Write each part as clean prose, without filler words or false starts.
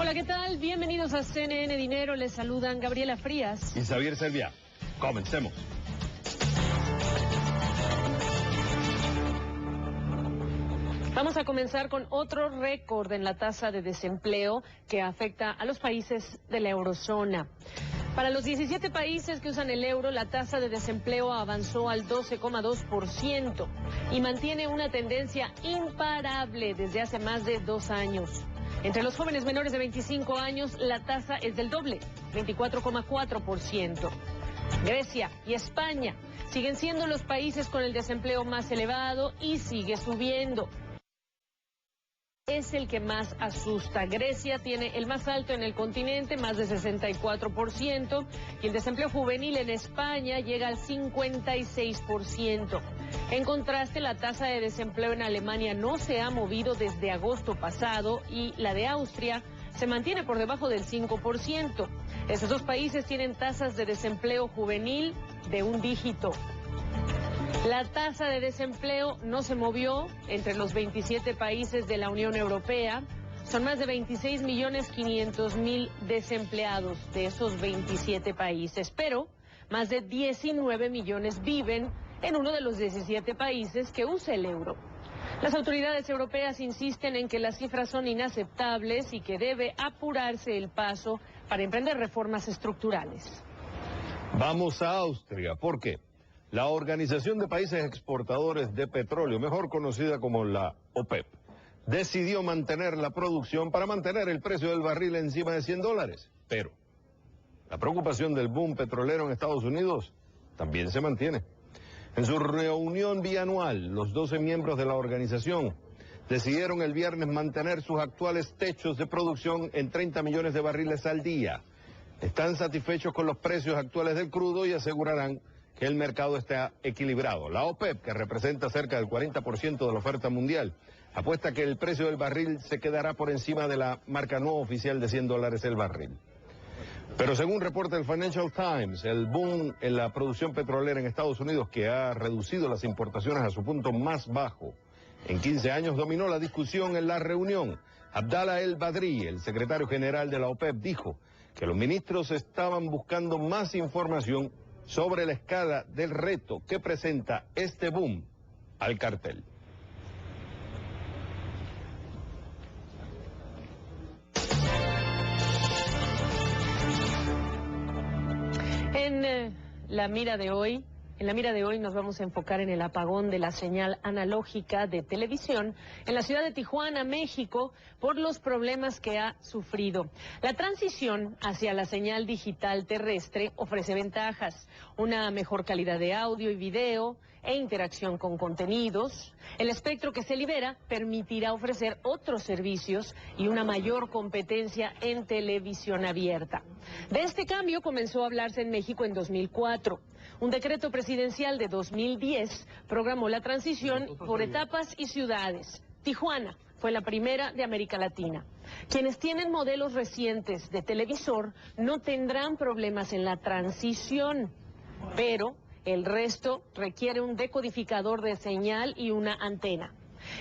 Hola, ¿qué tal? Bienvenidos a CNN Dinero. Les saludan Gabriela Frías y Xavier Serviá. Comencemos. Vamos a comenzar con otro récord en la tasa de desempleo que afecta a los países de la eurozona. Para los 17 países que usan el euro, la tasa de desempleo avanzó al 12,2% y mantiene una tendencia imparable desde hace más de 2 años. Entre los jóvenes menores de 25 años, la tasa es del doble, 24,4%. Grecia y España siguen siendo los países con el desempleo más elevado y sigue subiendo. Es el que más asusta. Grecia tiene el más alto en el continente, más de 64%, y el desempleo juvenil en España llega al 56%. En contraste, la tasa de desempleo en Alemania no se ha movido desde agosto pasado y la de Austria se mantiene por debajo del 5%. Estos dos países tienen tasas de desempleo juvenil de un dígito. La tasa de desempleo no se movió entre los 27 países de la Unión Europea. Son más de 26.500.000 desempleados de esos 27 países, pero más de 19 millones viven en uno de los 17 países que usa el euro. Las autoridades europeas insisten en que las cifras son inaceptables y que debe apurarse el paso para emprender reformas estructurales. Vamos a Austria. ¿Por qué? La Organización de Países Exportadores de Petróleo, mejor conocida como la OPEP, decidió mantener la producción para mantener el precio del barril encima de $100. Pero la preocupación del boom petrolero en Estados Unidos también se mantiene. En su reunión bianual, los 12 miembros de la organización decidieron el viernes mantener sus actuales techos de producción en 30 millones de barriles al día. Están satisfechos con los precios actuales del crudo y asegurarán que el mercado está equilibrado. La OPEP, que representa cerca del 40% de la oferta mundial, apuesta que el precio del barril se quedará por encima de la marca no oficial de $100 el barril. Pero según reporta el Financial Times, el boom en la producción petrolera en Estados Unidos, que ha reducido las importaciones a su punto más bajo en 15 años, dominó la discusión en la reunión. Abdallah El Badri, el secretario general de la OPEP, dijo que los ministros estaban buscando más información sobre la escala del reto que presenta este boom al cartel. En la mira de hoy nos vamos a enfocar en el apagón de la señal analógica de televisión en la ciudad de Tijuana, México, por los problemas que ha sufrido. La transición hacia la señal digital terrestre ofrece ventajas: una mejor calidad de audio y video e interacción con contenidos. El espectro que se libera permitirá ofrecer otros servicios y una mayor competencia en televisión abierta. De este cambio comenzó a hablarse en México en 2004. Un decreto presidencial de 2010 programó la transición por etapas y ciudades. Tijuana fue la primera de América Latina. Quienes tienen modelos recientes de televisor no tendrán problemas en la transición, pero el resto requiere un decodificador de señal y una antena.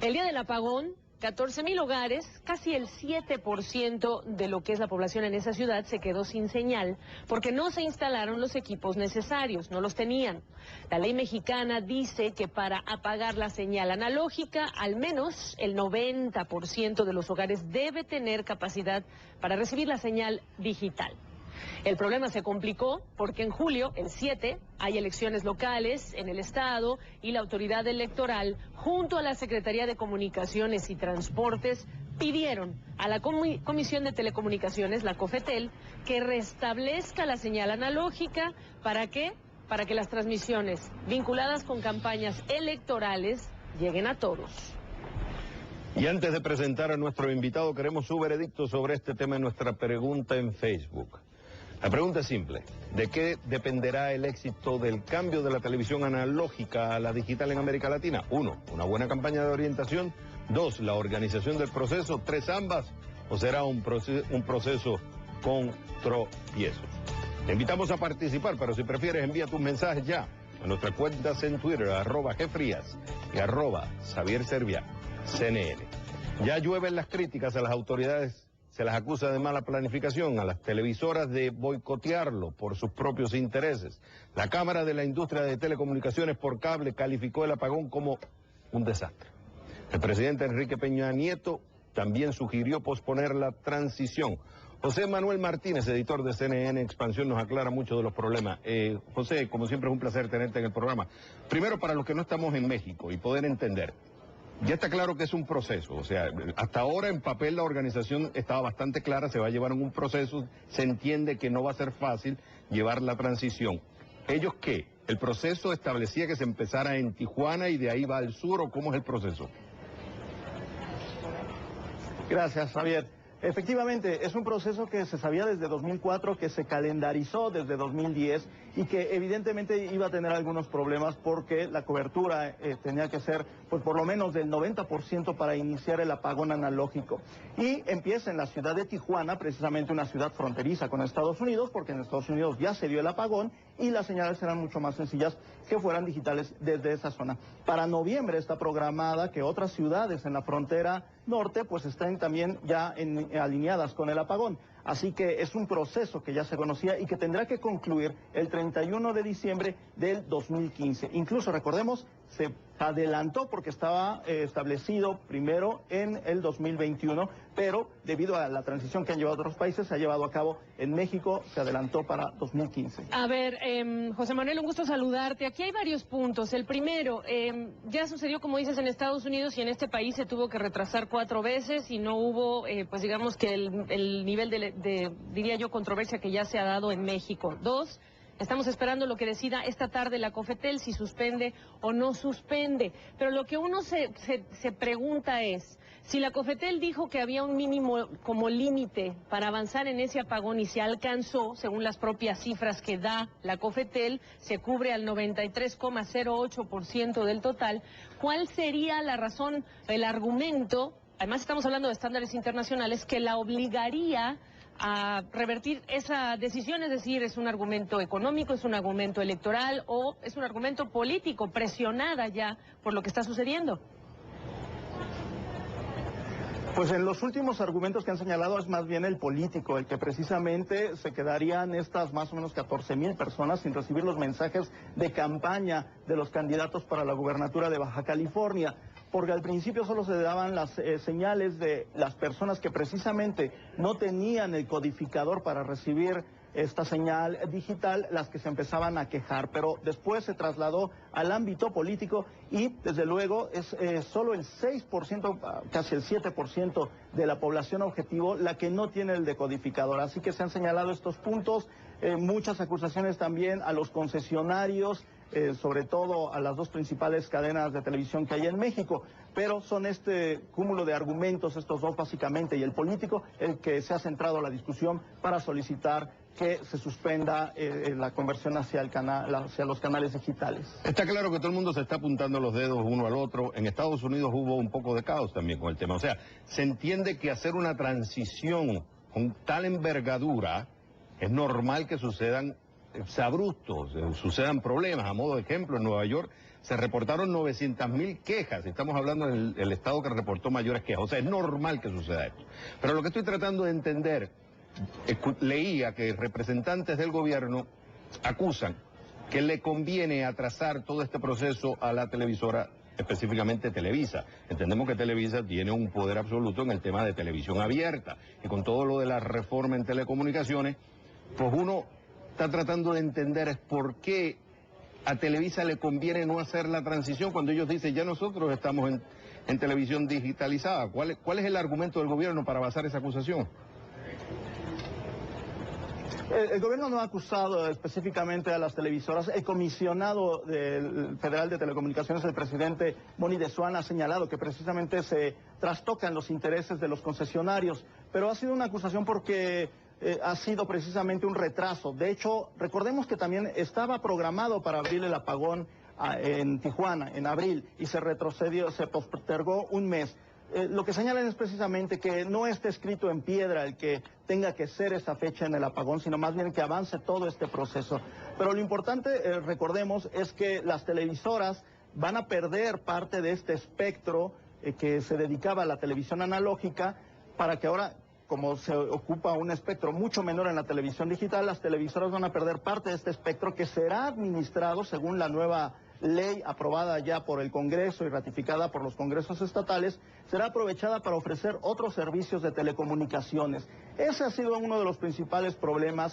El día del apagón, 14,000 hogares, casi el 7% de lo que es la población en esa ciudad, se quedó sin señal porque no se instalaron los equipos necesarios, no los tenían. La ley mexicana dice que para apagar la señal analógica, al menos el 90% de los hogares debe tener capacidad para recibir la señal digital. El problema se complicó porque en julio, el 7, hay elecciones locales en el estado y la autoridad electoral, junto a la Secretaría de Comunicaciones y Transportes, pidieron a la Comisión de Telecomunicaciones, la COFETEL, que restablezca la señal analógica. ¿Para qué? Para que las transmisiones vinculadas con campañas electorales lleguen a todos. Y antes de presentar a nuestro invitado, queremos su veredicto sobre este tema en nuestra pregunta en Facebook. La pregunta es simple: ¿de qué dependerá el éxito del cambio de la televisión analógica a la digital en América Latina? 1, una buena campaña de orientación. 2, la organización del proceso. 3, ambas. ¿O será un proceso con tropiezos? Te invitamos a participar, pero si prefieres, envía tus mensajes ya a nuestras cuentas en Twitter, @Gfrías y @Xavier Serviá, CNN. Ya llueven las críticas a las autoridades se las acusa de mala planificación, a las televisoras de boicotearlo por sus propios intereses. La Cámara de la Industria de Telecomunicaciones por Cable calificó el apagón como un desastre. El presidente Enrique Peña Nieto también sugirió posponer la transición. José Manuel Martínez, editor de CNN Expansión, nos aclara mucho de los problemas. José, como siempre es un placer tenerte en el programa. Primero, para los que no estamos en México y poder entender, ya está claro que es un proceso, o sea, hasta ahora en papel la organización estaba bastante clara, se va a llevar en un proceso, se entiende que no va a ser fácil llevar la transición. ¿Ellos qué? ¿El proceso establecía que se empezara en Tijuana y de ahí va al sur o cómo es el proceso? Gracias, Javier. Efectivamente, es un proceso que se sabía desde 2004, que se calendarizó desde 2010 y que evidentemente iba a tener algunos problemas porque la cobertura tenía que ser pues por lo menos del 90% para iniciar el apagón analógico. Y empieza en la ciudad de Tijuana, precisamente una ciudad fronteriza con Estados Unidos, porque en Estados Unidos ya se dio el apagón y las señales eran mucho más sencillas que fueran digitales desde esa zona. Para noviembre está programada que otras ciudades en la frontera norte pues estén también ya alineadas con el apagón. Así que es un proceso que ya se conocía y que tendrá que concluir el 31 de diciembre del 2015. Incluso, recordemos, se adelantó porque estaba establecido primero en el 2021, pero debido a la transición que han llevado otros países, se ha llevado a cabo en México, se adelantó para 2015. A ver, José Manuel, un gusto saludarte. Aquí hay varios puntos. El primero, ya sucedió, como dices, en Estados Unidos y en este país se tuvo que retrasar 4 veces y no hubo, pues digamos que el nivel de, diría yo, controversia que ya se ha dado en México. 2, estamos esperando lo que decida esta tarde la COFETEL, si suspende o no suspende. Pero lo que uno se pregunta es, si la COFETEL dijo que había un mínimo como límite para avanzar en ese apagón y se alcanzó, según las propias cifras que da la COFETEL, se cubre al 93,08% del total, ¿cuál sería la razón, el argumento, además estamos hablando de estándares internacionales, que la obligaría a revertir esa decisión? Es decir, ¿es un argumento económico, es un argumento electoral o es un argumento político, presionada ya por lo que está sucediendo? Pues en los últimos argumentos que han señalado es más bien el político, el que precisamente se quedarían estas más o menos 14,000 personas sin recibir los mensajes de campaña de los candidatos para la gubernatura de Baja California, porque al principio solo se daban las señales de las personas que precisamente no tenían el codificador para recibir esta señal digital, las que se empezaban a quejar, pero después se trasladó al ámbito político y desde luego es solo el 6%, casi el 7% de la población objetivo la que no tiene el decodificador, así que se han señalado estos puntos, muchas acusaciones también a los concesionarios, sobre todo a las 2 principales cadenas de televisión que hay en México, pero son este cúmulo de argumentos, estos 2 básicamente, y el político, el que se ha centrado la discusión para solicitar que se suspenda la conversión hacia los canales digitales. Está claro que todo el mundo se está apuntando los dedos uno al otro. En Estados Unidos hubo un poco de caos también con el tema. O sea, se entiende que hacer una transición con tal envergadura es normal que sucedan abruptos, sucedan problemas. A modo de ejemplo, en Nueva York se reportaron 900,000 quejas. Estamos hablando del estado que reportó mayores quejas. O sea, es normal que suceda esto. Pero lo que estoy tratando de entender, leía que representantes del gobierno acusan que le conviene atrasar todo este proceso a la televisora, específicamente Televisa. Entendemos que Televisa tiene un poder absoluto en el tema de televisión abierta y con todo lo de la reforma en telecomunicaciones, pues uno está tratando de entender es por qué a Televisa le conviene no hacer la transición cuando ellos dicen ya nosotros estamos en televisión digitalizada. ¿Cuál es el argumento del gobierno para basar esa acusación? El gobierno no ha acusado específicamente a las televisoras. El comisionado federal de telecomunicaciones, el presidente Moni de Suán, ha señalado que precisamente se trastocan los intereses de los concesionarios, pero ha sido una acusación porque ha sido precisamente un retraso. De hecho, recordemos que también estaba programado para abrir el apagón en Tijuana, en abril, y se retrocedió, se postergó un mes. Lo que señalan es precisamente que no está escrito en piedra el que tenga que ser esa fecha en el apagón, sino más bien que avance todo este proceso. Pero lo importante, recordemos, es que las televisoras van a perder parte de este espectro que se dedicaba a la televisión analógica para que ahora como se ocupa un espectro mucho menor en la televisión digital, las televisoras van a perder parte de este espectro que será administrado según la nueva ley aprobada ya por el Congreso y ratificada por los congresos estatales, será aprovechada para ofrecer otros servicios de telecomunicaciones. Ese ha sido uno de los principales problemas.